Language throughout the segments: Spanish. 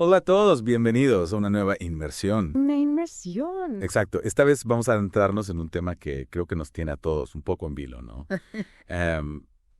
Hola a todos, bienvenidos a una nueva inmersión. Una inmersión. Exacto, esta vez vamos a adentrarnos en un tema que creo que nos tiene a todos un poco en vilo, ¿no?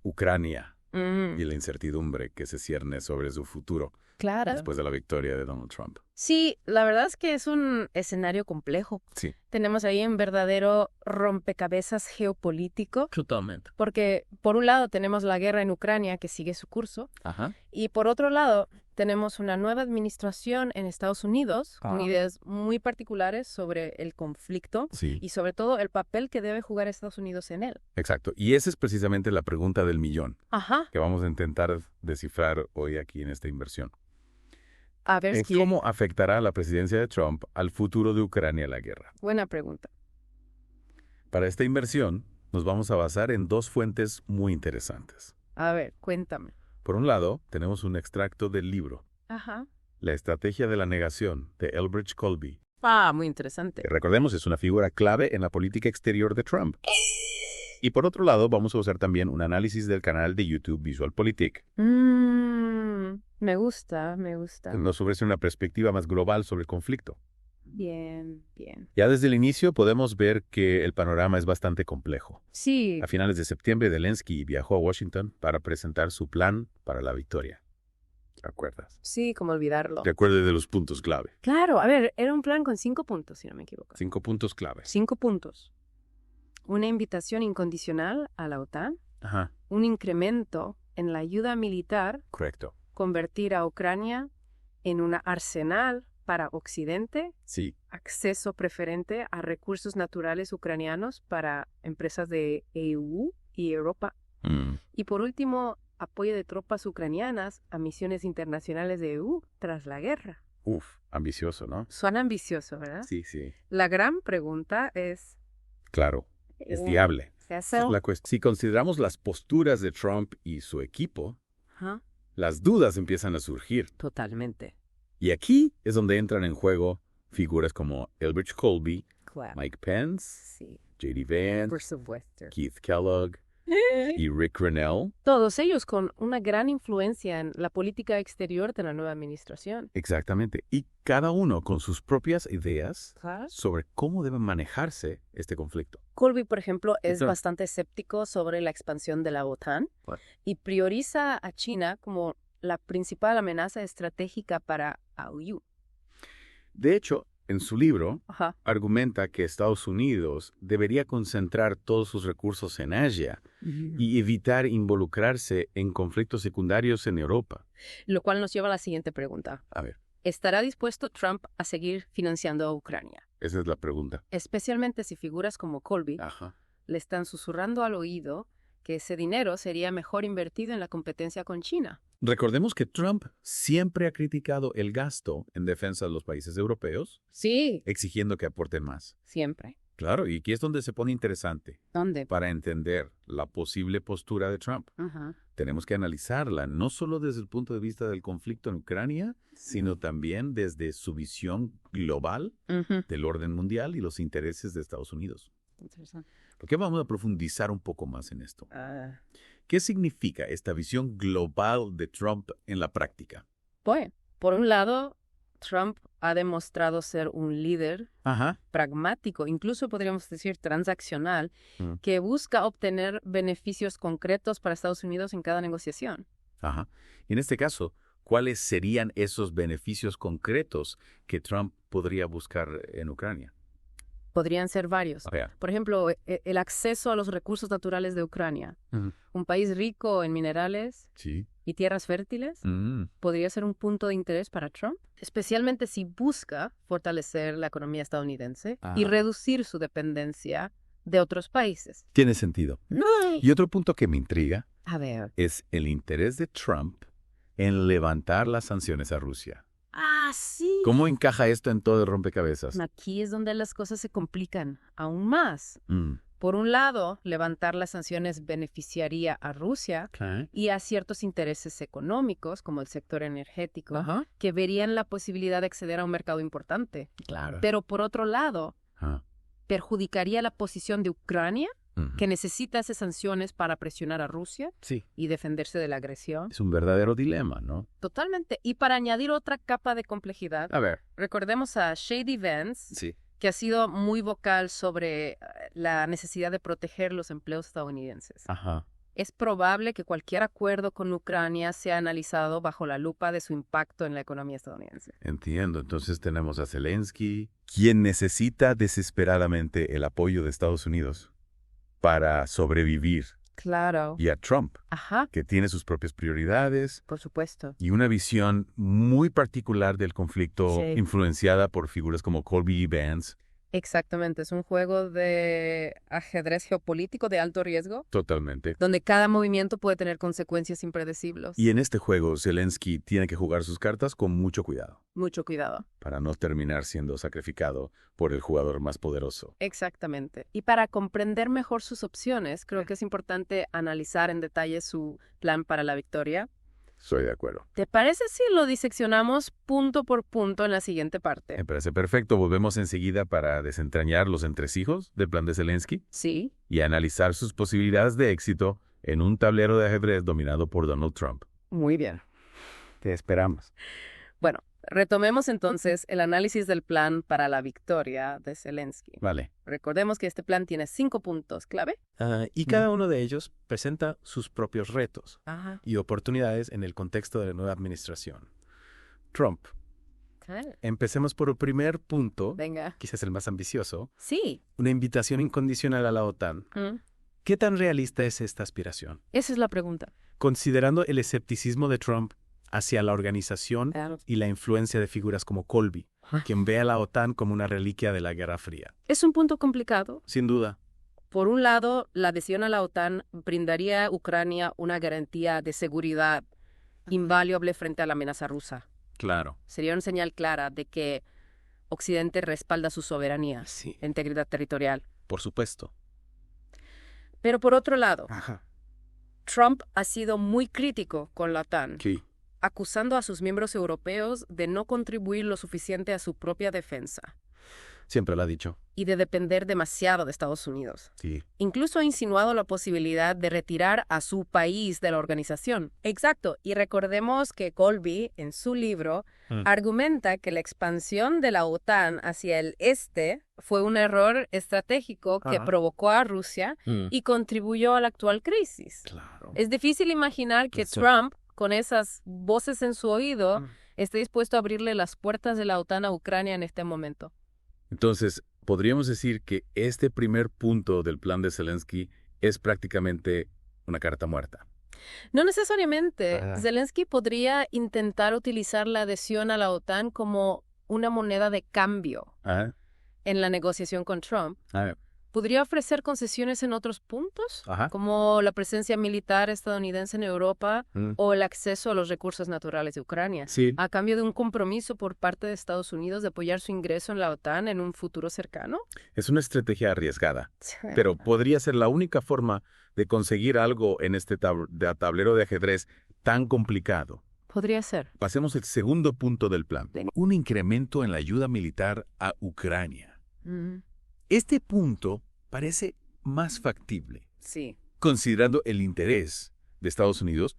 Ucrania y la incertidumbre que se cierne sobre su futuro Claro. después de la victoria de Donald Trump. Sí, la verdad es que es un escenario complejo. Sí, Tenemos ahí un verdadero rompecabezas geopolítico, Totalmente. porque por un lado tenemos la guerra en Ucrania que sigue su curso, ajá, y por otro lado tenemos una nueva administración en Estados Unidos con ideas muy particulares sobre el conflicto sí, y sobre todo el papel que debe jugar Estados Unidos en él. exacto. Y esa es precisamente la pregunta del millón Ajá. que vamos a intentar descifrar hoy aquí en esta inversión. A ver, ¿En cómo afectará la presidencia de Trump al futuro de Ucrania la guerra? buena pregunta. Para esta inversión nos vamos a basar en dos fuentes muy interesantes. A ver, cuéntame. Por un lado, tenemos un extracto del libro Ajá. La estrategia de la negación de Elbridge Colby, Muy interesante. que recordemos es una figura clave en la política exterior de Trump. Y por otro lado, vamos a usar también un análisis del canal de YouTube VisualPolitik. Me gusta, me gusta. Nos ofrece una perspectiva más global sobre el conflicto. Bien, bien. Ya desde el inicio podemos ver que el panorama es bastante complejo. Sí, A finales de septiembre, Zelensky viajó a Washington para presentar su plan para la victoria. ¿Te acuerdas? sí, como olvidarlo. Recuerde de los puntos clave. Claro, a ver, era un plan con 5 puntos, si no me equivoco. 5 puntos claves. 5 puntos. Una invitación incondicional a la OTAN, Ajá, un incremento en la ayuda militar, correcto. convertir a Ucrania en un arsenal para Occidente, Sí, acceso preferente a recursos naturales ucranianos para empresas de EU y Europa. Y por último, apoyo de tropas ucranianas a misiones internacionales de EU tras la guerra. ambicioso, ¿no? Suena ambicioso, ¿verdad? Sí, sí. La gran pregunta es... Claro, es viable. ¿Se hace? Si consideramos las posturas de Trump y su equipo, Ajá. las dudas empiezan a surgir. Totalmente. Y aquí es donde entran en juego figuras como Elbridge Colby, Claro. Mike Pence, Sí, J.D. Vance, por supuesto. Keith Kellogg y Rick Grenell. Todos ellos con una gran influencia en la política exterior de la nueva administración. Exactamente. Y cada uno con sus propias ideas Claro. sobre cómo debe manejarse este conflicto. Colby, por ejemplo, es Claro. bastante escéptico sobre la expansión de la OTAN Claro. y prioriza a China como la principal amenaza estratégica para AU. De hecho, en su libro, Ajá. argumenta que Estados Unidos debería concentrar todos sus recursos en Asia y evitar involucrarse en conflictos secundarios en Europa. Lo cual nos lleva a la siguiente pregunta. A ver, ¿Estará dispuesto Trump a seguir financiando a Ucrania? esa es la pregunta. Especialmente si figuras como Colby Ajá. le están susurrando al oído que ese dinero sería mejor invertido en la competencia con China. Recordemos que Trump siempre ha criticado el gasto en defensa de los países europeos, Sí, exigiendo que aporten más. siempre. Claro, y aquí es donde se pone interesante. ¿Dónde? Para entender la posible postura de Trump, Ajá. tenemos que analizarla no solo desde el punto de vista del conflicto en Ucrania, sino también desde su visión global Ujú. del orden mundial y los intereses de Estados Unidos. Interesante. ¿Por qué vamos a profundizar un poco más en esto? Ah. ¿Qué significa esta visión global de Trump en la práctica? Bueno, por un lado, Trump ha demostrado ser un líder Ajá. pragmático, incluso podríamos decir transaccional, Mm. que busca obtener beneficios concretos para Estados Unidos en cada negociación. Ajá. En este caso, ¿cuáles serían esos beneficios concretos que Trump podría buscar en Ucrania? Podrían ser varios. A ver. Por ejemplo, el acceso a los recursos naturales de Ucrania. Ujú. Un país rico en minerales Sí. y tierras fértiles podría ser un punto de interés para Trump, especialmente si busca fortalecer la economía estadounidense y Ah. reducir su dependencia de otros países. Tiene sentido. Y otro punto que me intriga A ver. es el interés de Trump en levantar las sanciones a Rusia. Sí. ¿Cómo encaja esto en todo el rompecabezas? Aquí es donde las cosas se complican aún más. Mm. Por un lado, levantar las sanciones beneficiaría a Rusia Okay. y a ciertos intereses económicos, como el sector energético, Ajá. que verían la posibilidad de acceder a un mercado importante. Claro. Pero por otro lado, Ah. perjudicaría la posición de Ucrania que necesita esas sanciones para presionar a Rusia Sí. y defenderse de la agresión. Es un verdadero dilema, ¿no? Totalmente. Y para añadir otra capa de complejidad, A ver. recordemos a Shady Vance, Sí. que ha sido muy vocal sobre la necesidad de proteger los empleos estadounidenses. Ajá. Es probable que cualquier acuerdo con Ucrania sea analizado bajo la lupa de su impacto en la economía estadounidense. Entiendo. Entonces tenemos a Zelensky, quien necesita desesperadamente el apoyo de Estados Unidos para sobrevivir, Claro. y a Trump, Ajá, que tiene sus propias prioridades por supuesto. y una visión muy particular del conflicto, Sí. influenciada por figuras como Colby y Vance. Exactamente. Es un juego de ajedrez geopolítico de alto riesgo, Totalmente. donde cada movimiento puede tener consecuencias impredecibles. Y en este juego, Zelensky tiene que jugar sus cartas con mucho cuidado Mucho cuidado. para no terminar siendo sacrificado por el jugador más poderoso. Exactamente. Y para comprender mejor sus opciones, creo que es importante analizar en detalle su plan para la victoria. Estoy de acuerdo. ¿Te parece si lo diseccionamos punto por punto en la siguiente parte? Me parece perfecto. Volvemos enseguida para desentrañar los entresijos del plan de Zelensky Sí. y analizar sus posibilidades de éxito en un tablero de ajedrez dominado por Donald Trump. Muy bien. Te esperamos. Bueno, retomemos entonces el análisis del plan para la victoria de Zelensky. Vale. Recordemos que este plan tiene 5 puntos clave. Y cada uno de ellos presenta sus propios retos Ajá. y oportunidades en el contexto de la nueva administración. Trump. Empecemos por el primer punto, Venga. quizás el más ambicioso, Sí. una invitación incondicional a la OTAN. ¿Qué tan realista es esta aspiración? Esa es la pregunta. Considerando el escepticismo de Trump hacia la organización Claro. y la influencia de figuras como Colby, quien ve a la OTAN como una reliquia de la Guerra Fría. Es un punto complicado. Sin duda. Por un lado, la adhesión a la OTAN brindaría a Ucrania una garantía de seguridad invaluable frente a la amenaza rusa. Claro. Sería una señal clara de que Occidente respalda su soberanía Sí, e integridad territorial. por supuesto. Pero por otro lado, Ajá. Trump ha sido muy crítico con la OTAN, Sí. acusando a sus miembros europeos de no contribuir lo suficiente a su propia defensa Siempre lo ha dicho. y de depender demasiado de Estados Unidos. Sí. Incluso ha insinuado la posibilidad de retirar a su país de la organización. Exacto. Y recordemos que Colby, en su libro, argumenta que la expansión de la OTAN hacia el este fue un error estratégico que Ajá. provocó a Rusia y contribuyó a la actual crisis. Claro. Es difícil imaginar que Eso. Trump, con esas voces en su oído, esté dispuesto a abrirle las puertas de la OTAN a Ucrania en este momento. Entonces, podríamos decir que este primer punto del plan de Zelensky es prácticamente una carta muerta. No necesariamente. Ah. Zelensky podría intentar utilizar la adhesión a la OTAN como una moneda de cambio Ah, en la negociación con Trump. ah, Podría ofrecer concesiones en otros puntos, Ajá. como la presencia militar estadounidense en Europa o el acceso a los recursos naturales de Ucrania, Sí. a cambio de un compromiso por parte de Estados Unidos de apoyar su ingreso en la OTAN en un futuro cercano. Es una estrategia arriesgada, pero podría ser la única forma de conseguir algo en este tablero de ajedrez tan complicado. Podría ser. Pasemos al segundo punto del plan. Un incremento en la ayuda militar a Ucrania. Este punto parece más factible, Sí, considerando el interés de Estados Unidos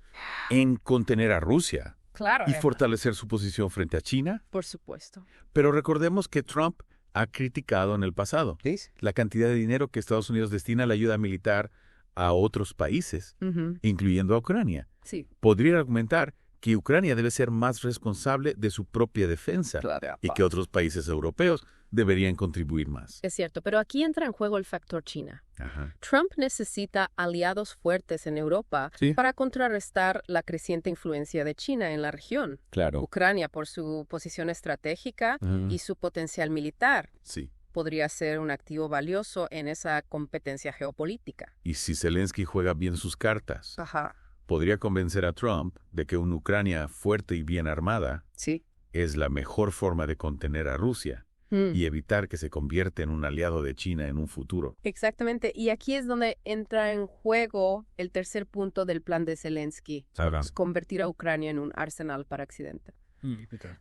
en contener a Rusia claro. y fortalecer su posición frente a China. Por supuesto. Pero recordemos que Trump ha criticado en el pasado la cantidad de dinero que Estados Unidos destina a la ayuda militar a otros países, incluyendo a Ucrania. Sí. Podría argumentar que Ucrania debe ser más responsable de su propia defensa y que otros países europeos deberían contribuir más. Es cierto, pero aquí entra en juego el factor China. Ajá. Trump necesita aliados fuertes en Europa Sí. para contrarrestar la creciente influencia de China en la región. Claro. Ucrania, por su posición estratégica y su potencial militar, Sí. podría ser un activo valioso en esa competencia geopolítica. Y si Zelensky juega bien sus cartas, Ajá. podría convencer a Trump de que una Ucrania fuerte y bien armada Sí. es la mejor forma de contener a Rusia y evitar que se convierta en un aliado de China en un futuro. Exactamente. Y aquí es donde entra en juego el tercer punto del plan de Zelensky. Ahora. Es convertir a Ucrania en un arsenal para Occidente.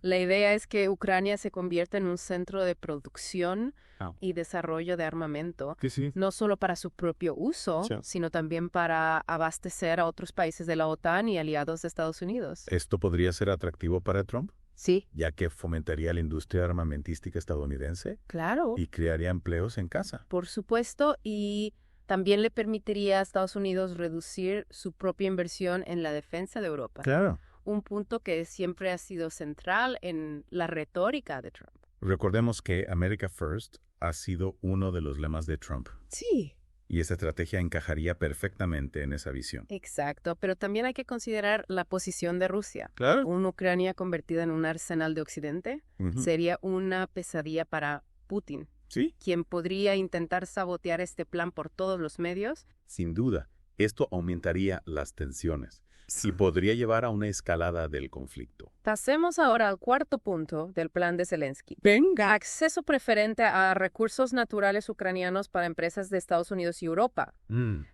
La idea es que Ucrania se convierta en un centro de producción y desarrollo de armamento, no solo para su propio uso, sino también para abastecer a otros países de la OTAN y aliados de Estados Unidos. ¿Esto podría ser atractivo para Trump? Sí. Ya que fomentaría la industria armamentística estadounidense. Claro. Y crearía empleos en casa. Por supuesto, y también le permitiría a Estados Unidos reducir su propia inversión en la defensa de Europa. Claro. Un punto que siempre ha sido central en la retórica de Trump. Recordemos que America First ha sido uno de los lemas de Trump. Sí. Y esa estrategia encajaría perfectamente en esa visión. Exacto, pero también hay que considerar la posición de Rusia. Claro. Una Ucrania convertida en un arsenal de Occidente sería una pesadilla para Putin. Sí. Quien podría intentar sabotear este plan por todos los medios. Sin duda, esto aumentaría las tensiones y podría llevar a una escalada del conflicto. Pasemos ahora al cuarto punto del plan de Zelensky. Venga. Acceso preferente a recursos naturales ucranianos para empresas de Estados Unidos y Europa.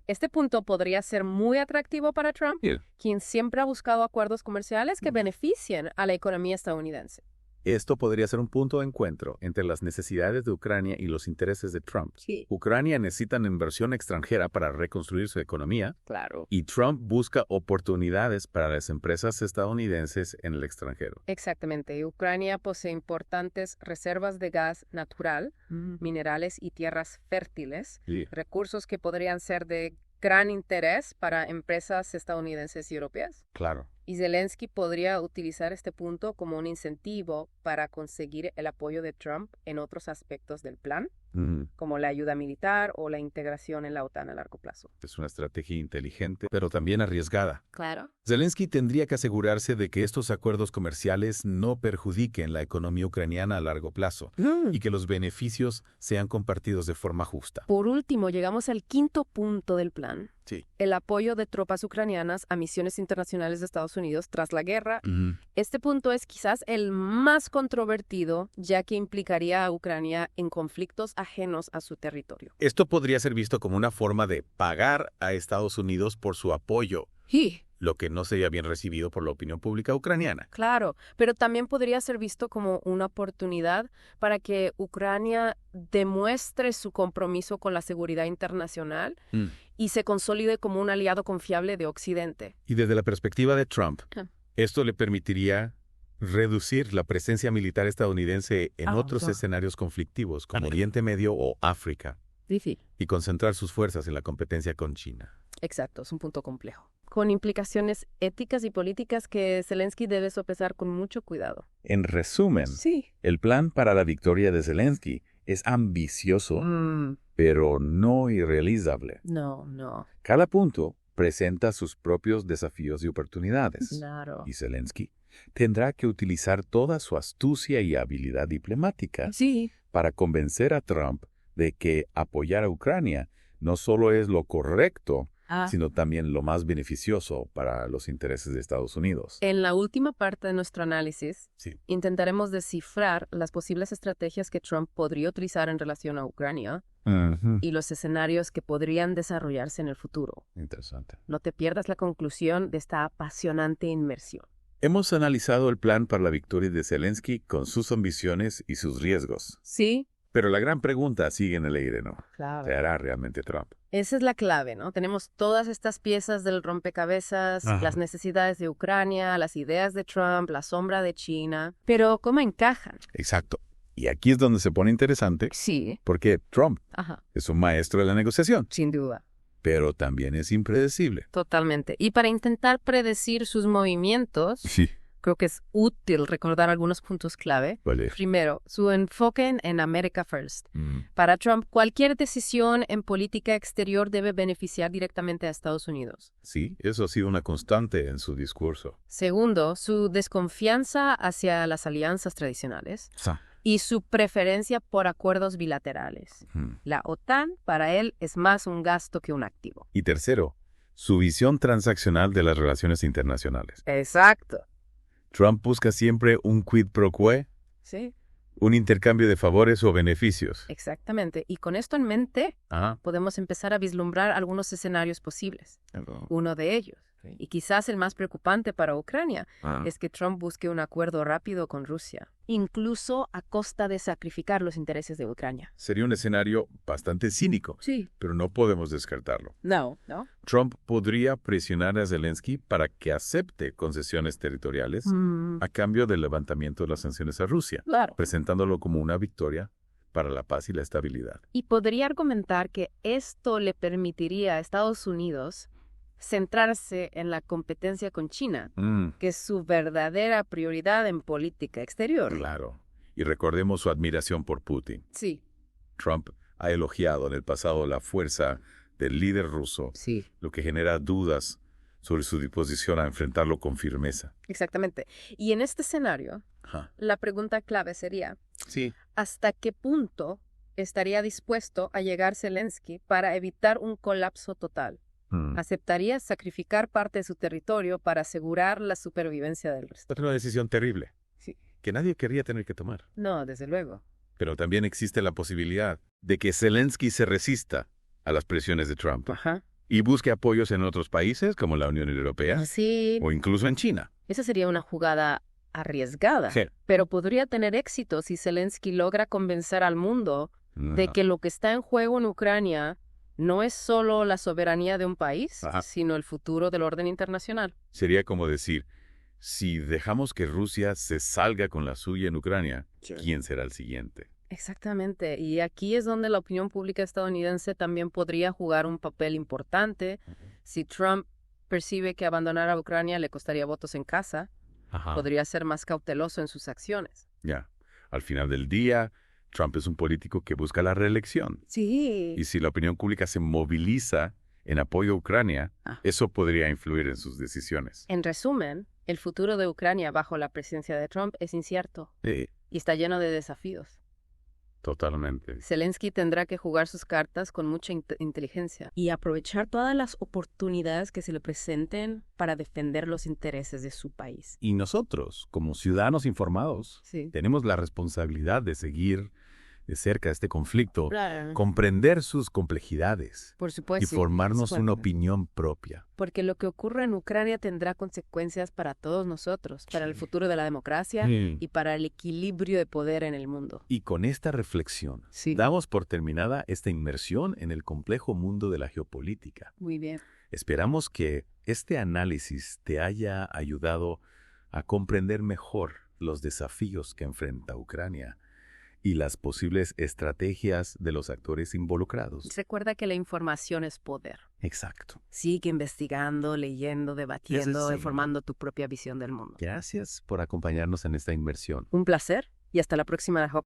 Este punto podría ser muy atractivo para Trump, quien siempre ha buscado acuerdos comerciales que beneficien a la economía estadounidense. Esto podría ser un punto de encuentro entre las necesidades de Ucrania y los intereses de Trump. Sí. Ucrania necesita inversión extranjera para reconstruir su economía. Claro. Y Trump busca oportunidades para las empresas estadounidenses en el extranjero. Exactamente. Ucrania posee importantes reservas de gas natural, minerales y tierras fértiles, recursos que podrían ser de gran interés para empresas estadounidenses y europeas. Claro. Y Zelensky podría utilizar este punto como un incentivo para conseguir el apoyo de Trump en otros aspectos del plan, como la ayuda militar o la integración en la OTAN a largo plazo. Es una estrategia inteligente, pero también arriesgada. Claro. Zelensky tendría que asegurarse de que estos acuerdos comerciales no perjudiquen la economía ucraniana a largo plazo y que los beneficios sean compartidos de forma justa. Por último, llegamos al quinto punto del plan. Sí. El apoyo de tropas ucranianas a misiones internacionales de Estados Unidos tras la guerra. Este punto es quizás el más controvertido, ya que implicaría a Ucrania en conflictos ajenos a su territorio. Esto podría ser visto como una forma de pagar a Estados Unidos por su apoyo, Sí. lo que no sería bien recibido por la opinión pública ucraniana. Claro, pero también podría ser visto como una oportunidad para que Ucrania demuestre su compromiso con la seguridad internacional y se consolide como un aliado confiable de Occidente. Y desde la perspectiva de Trump, esto le permitiría reducir la presencia militar estadounidense en otros escenarios conflictivos como Oriente Medio o África y concentrar sus fuerzas en la competencia con China. Exacto, es un punto complejo, con implicaciones éticas y políticas que Zelensky debe sopesar con mucho cuidado. En resumen, el plan para la victoria de Zelensky es ambicioso, pero no irrealizable. No. Cada punto presenta sus propios desafíos y oportunidades. Claro. Y Zelensky tendrá que utilizar toda su astucia y habilidad diplomática para convencer a Trump de que apoyar a Ucrania no solo es lo correcto, sino también lo más beneficioso para los intereses de Estados Unidos. En la última parte de nuestro análisis, intentaremos descifrar las posibles estrategias que Trump podría utilizar en relación a Ucrania y los escenarios que podrían desarrollarse en el futuro. Interesante. No te pierdas la conclusión de esta apasionante inmersión. Hemos analizado el plan para la victoria de Zelensky con sus ambiciones y sus riesgos. Sí. Pero la gran pregunta sigue en el aire, ¿no? Claro. ¿Qué hará realmente Trump? Esa es la clave, ¿no? Tenemos todas estas piezas del rompecabezas, las necesidades de Ucrania, las ideas de Trump, la sombra de China. Pero, ¿cómo encajan? Exacto. Y aquí es donde se pone interesante. Sí. Porque Trump es un maestro de la negociación. Sin duda. Pero también es impredecible. Totalmente. Y para intentar predecir sus movimientos, creo que es útil recordar algunos puntos clave. Vale. Primero, su enfoque en America First. Para Trump, cualquier decisión en política exterior debe beneficiar directamente a Estados Unidos. Sí, eso ha sido una constante en su discurso. Segundo, su desconfianza hacia las alianzas tradicionales. Y su preferencia por acuerdos bilaterales. La OTAN, para él, es más un gasto que un activo. Y tercero, su visión transaccional de las relaciones internacionales. Exacto. Trump busca siempre un quid pro quo. Sí. Un intercambio de favores o beneficios. Exactamente. Y con esto en mente, podemos empezar a vislumbrar algunos escenarios posibles. Uno de ellos Y quizás el más preocupante para Ucrania es que Trump busque un acuerdo rápido con Rusia, incluso a costa de sacrificar los intereses de Ucrania. Sería un escenario bastante cínico, pero no podemos descartarlo. No. Trump podría presionar a Zelensky para que acepte concesiones territoriales a cambio del levantamiento de las sanciones a Rusia, presentándolo como una victoria para la paz y la estabilidad. Y podría argumentar que esto le permitiría a Estados Unidos centrarse en la competencia con China, que es su verdadera prioridad en política exterior. Claro. Y recordemos su admiración por Putin. Sí. Trump ha elogiado en el pasado la fuerza del líder ruso, lo que genera dudas sobre su disposición a enfrentarlo con firmeza. Exactamente. Y en este escenario, la pregunta clave sería, ¿hasta qué punto estaría dispuesto a llegar Zelensky para evitar un colapso total? ¿Aceptaría sacrificar parte de su territorio para asegurar la supervivencia del resto? Es una decisión terrible, que nadie querría tener que tomar. No, desde luego. Pero también existe la posibilidad de que Zelensky se resista a las presiones de Trump y busque apoyos en otros países como la Unión Europea o incluso en China. Esa sería una jugada arriesgada, pero podría tener éxito si Zelensky logra convencer al mundo de que lo que está en juego en Ucrania no es solo la soberanía de un país, sino el futuro del orden internacional. Sería como decir, si dejamos que Rusia se salga con la suya en Ucrania, ¿quién será el siguiente? Exactamente. Y aquí es donde la opinión pública estadounidense también podría jugar un papel importante. Si Trump percibe que abandonar a Ucrania le costaría votos en casa, podría ser más cauteloso en sus acciones. Al final del día, Trump es un político que busca la reelección. Y si la opinión pública se moviliza en apoyo a Ucrania, eso podría influir en sus decisiones. En resumen, el futuro de Ucrania bajo la presidencia de Trump es incierto y está lleno de desafíos. Totalmente. Zelensky tendrá que jugar sus cartas con mucha inteligencia y aprovechar todas las oportunidades que se le presenten para defender los intereses de su país. Y nosotros, como ciudadanos informados, tenemos la responsabilidad de seguir de cerca este conflicto, comprender sus complejidades y formarnos una opinión propia. Porque lo que ocurre en Ucrania tendrá consecuencias para todos nosotros, para el futuro de la democracia y para el equilibrio de poder en el mundo. Y con esta reflexión, damos por terminada esta inmersión en el complejo mundo de la geopolítica. Muy bien. Esperamos que este análisis te haya ayudado a comprender mejor los desafíos que enfrenta Ucrania y las posibles estrategias de los actores involucrados. Recuerda que la información es poder. Exacto. Sigue investigando, leyendo, debatiendo, formando tu propia visión del mundo. Gracias por acompañarnos en esta inmersión. Un placer y hasta la próxima.